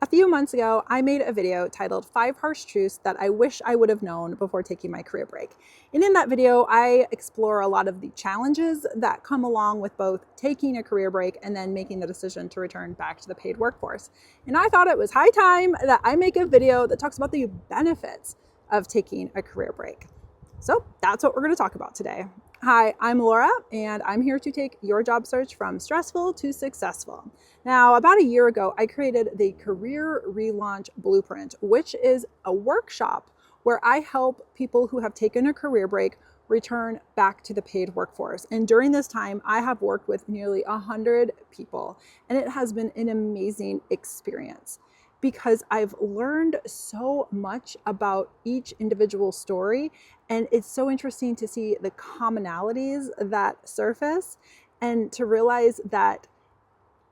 A few months ago, I made a video titled 5 Harsh Truths That I Wish I Would Have Known Before Taking My Career Break. And in that video, I explore a lot of the challenges that come along with both taking a career break and then making the decision to return back to the paid workforce. And I thought it was high time that I make a video that talks about the benefits of taking a career break. So that's what we're going to talk about today. Hi, I'm Laura, and I'm here to take your job search from stressful to successful. Now, about a year ago, I created the Career Relaunch Blueprint, which is a workshop where I help people who have taken a career break return back to the paid workforce. And during this time, I have worked with nearly 100 people, and it has been an amazing experience because I've learned so much about each individual story. And it's so interesting to see the commonalities that surface and to realize that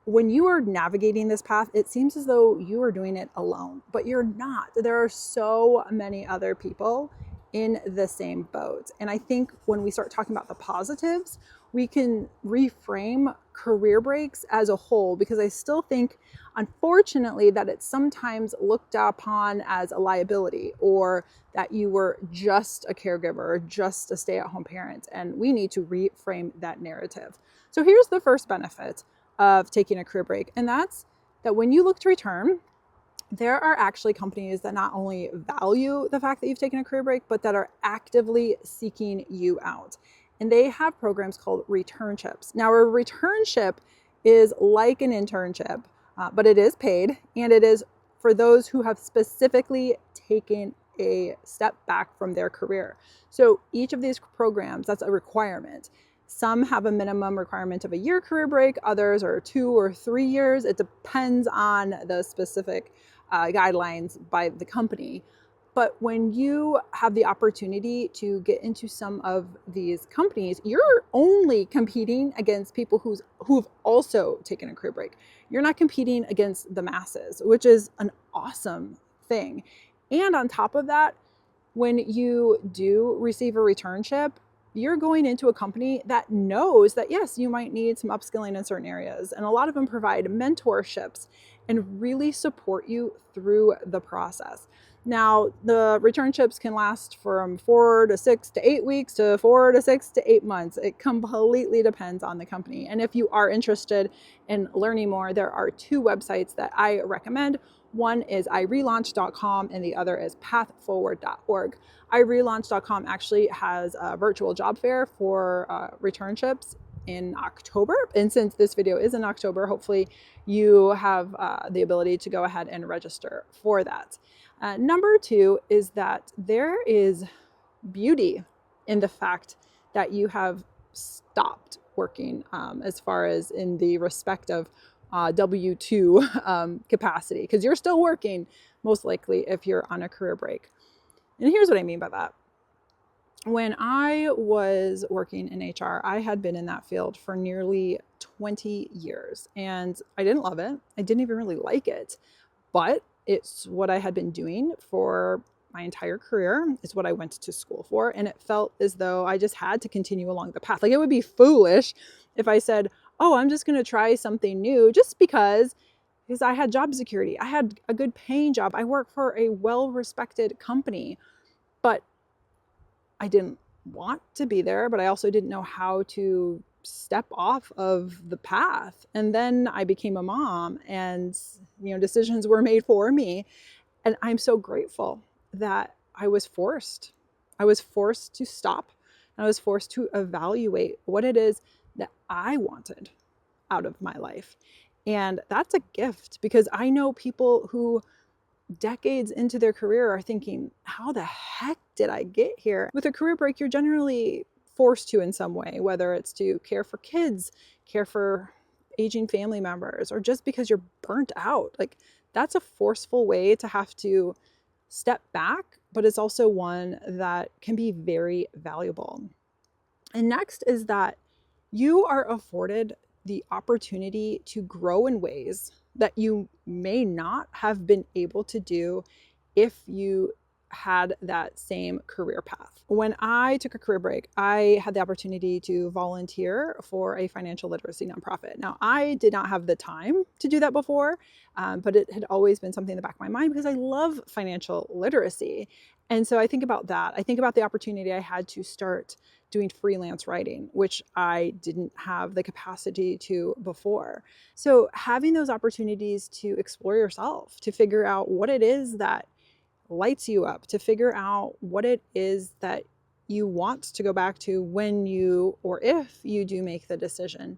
when you are navigating this path, it seems as though you are doing it alone, but you're not. There are so many other people in the same boat. And I think when we start talking about the positives, we can reframe career breaks as a whole, because I still think, unfortunately, that it's sometimes looked upon as a liability, or that you were just a caregiver or just a stay-at-home parent. And we need to reframe that narrative. So here's the first benefit of taking a career break. And that's that when you look to return, there are actually companies that not only value the fact that you've taken a career break, but that are actively seeking you out. And they have programs called Returnships. Now, a returnship is like an internship, but it is paid, and it is for those who have specifically taken a step back from their career. So each of these programs, that's a requirement. Some have a minimum requirement of a year career break, others are 2 or 3 years. It depends on the specific guidelines by the company. But when you have the opportunity to get into some of these companies, you're only competing against people who've also taken a career break. You're not competing against the masses, which is an awesome thing. And on top of that, when you do receive a returnship, you're going into a company that knows that, yes, you might need some upskilling in certain areas. And a lot of them provide mentorships and really support you through the process. Now, the returnships can last from 4 to 6 to 8 weeks to 4 to 6 to 8 months. It completely depends on the company. And if you are interested in learning more, there are 2 websites that I recommend. One is irelaunch.com and the other is pathforward.org. irelaunch.com actually has a virtual job fair for returnships in October. And since this video is in October, hopefully you have the ability to go ahead and register for that. Number 2 is that there is beauty in the fact that you have stopped working as far as in the respect of W-2 capacity, because you're still working most likely if you're on a career break. And here's what I mean by that. When I was working in HR, I had been in that field for nearly 20 years, and I didn't love it. I didn't even really like it, but it's what I had been doing for my entire career. It's what I went to school for. And it felt as though I just had to continue along the path. Like, it would be foolish if I said, oh, I'm just going to try something new just because I had job security. I had a good paying job. I work for a well-respected company, but I didn't want to be there, but I also didn't know how to step off of the path. And then I became a mom, and decisions were made for me. And I'm so grateful that I was forced to stop. And I was forced to evaluate what it is that I wanted out of my life. And that's a gift, because I know people who decades into their career are thinking, how the heck did I get here? With a career break, you're generally forced to in some way, whether it's to care for kids, care for aging family members, or just because you're burnt out. Like, that's a forceful way to have to step back, but it's also one that can be very valuable. And next is that you are afforded the opportunity to grow in ways that you may not have been able to do if you had that same career path. When I took a career break, I had the opportunity to volunteer for a financial literacy nonprofit. Now, I did not have the time to do that before, but it had always been something in the back of my mind because I love financial literacy. And so I think about that. I think about the opportunity I had to start doing freelance writing, which I didn't have the capacity to before. So having those opportunities to explore yourself, to figure out what it is that lights you up, to figure out what it is that you want to go back to when you, or if you do make the decision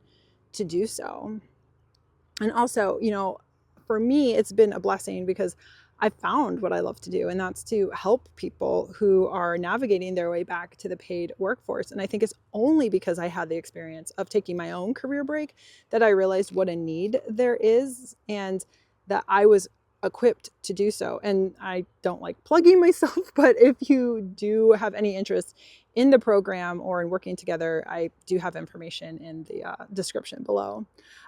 to do so. And also, for me, it's been a blessing because I found what I love to do, and that's to help people who are navigating their way back to the paid workforce. And I think it's only because I had the experience of taking my own career break that I realized what a need there is and that I was equipped to do so. And I don't like plugging myself, but if you do have any interest in the program or in working together, I do have information in the description below.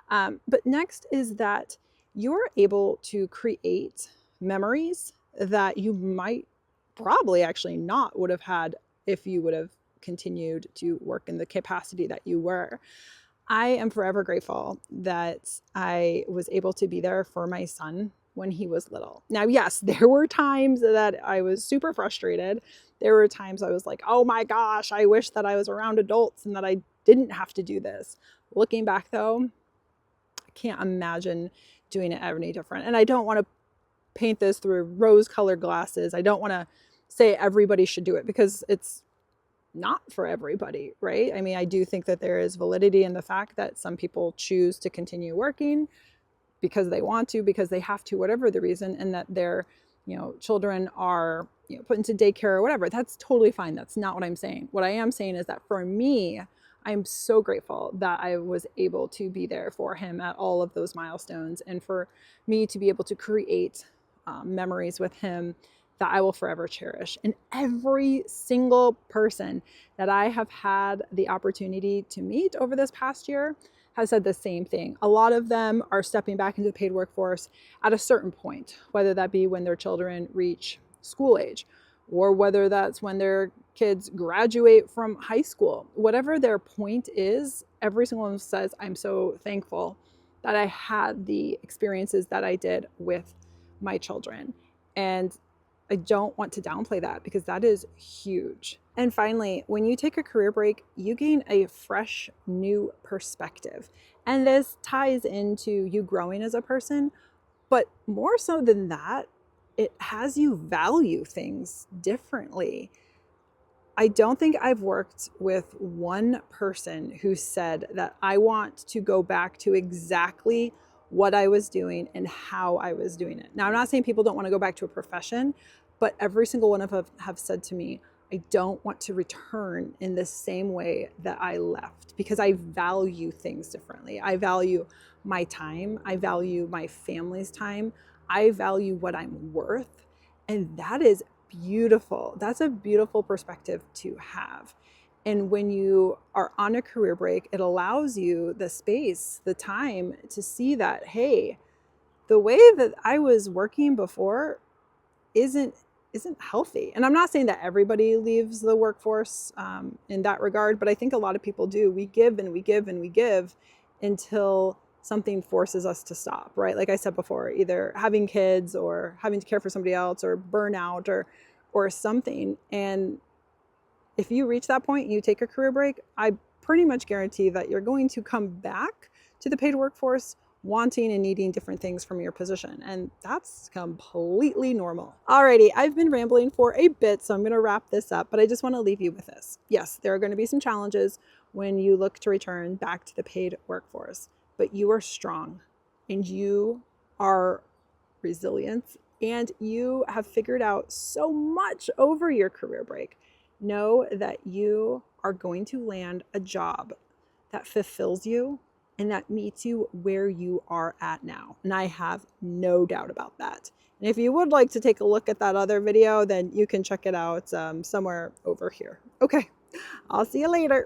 But next is that you're able to create memories that you might probably actually not would have had if you would have continued to work in the capacity that you were. I am forever grateful that I was able to be there for my son when he was little. Now, yes, there were times that I was super frustrated. There were times I was like, oh my gosh, I wish that I was around adults and that I didn't have to do this. Looking back though, I can't imagine doing it any different. And I don't want to paint this through rose-colored glasses. I don't want to say everybody should do it because it's not for everybody, right? I mean, I do think that there is validity in the fact that some people choose to continue working because they want to, because they have to, whatever the reason, and that their, children are, put into daycare or whatever. That's totally fine. That's not what I'm saying. What I am saying is that for me, I'm so grateful that I was able to be there for him at all of those milestones, and for me to be able to create memories with him that I will forever cherish. And every single person that I have had the opportunity to meet over this past year has said the same thing. A lot of them are stepping back into the paid workforce at a certain point, whether that be when their children reach school age, or whether that's when their kids graduate from high school. Whatever their point is, every single one says, I'm so thankful that I had the experiences that I did with my children. And I don't want to downplay that because that is huge. And finally, when you take a career break, you gain a fresh, new perspective. And this ties into you growing as a person, but more so than that, it has you value things differently. I don't think I've worked with one person who said that I want to go back to exactly what I was doing and how I was doing it. Now, I'm not saying people don't want to go back to a profession, but every single one of them have said to me, I don't want to return in the same way that I left because I value things differently. I value my time. I value my family's time. I value what I'm worth. And that is beautiful. That's a beautiful perspective to have. And when you are on a career break, it allows you the space, the time to see that, hey, the way that I was working before isn't healthy. And I'm not saying that everybody leaves the workforce in that regard, but I think a lot of people do. We give and we give and we give until something forces us to stop, right? Like I said before, either having kids or having to care for somebody else or burnout or something. And if you reach that point and you take a career break, I pretty much guarantee that you're going to come back to the paid workforce wanting and needing different things from your position. And that's completely normal. Alrighty, I've been rambling for a bit, so I'm going to wrap this up, but I just want to leave you with this. Yes, there are going to be some challenges when you look to return back to the paid workforce, but you are strong and you are resilient and you have figured out so much over your career break. Know that you are going to land a job that fulfills you and that meets you where you are at now. And I have no doubt about that. And if you would like to take a look at that other video, then you can check it out somewhere over here. Okay, I'll see you later.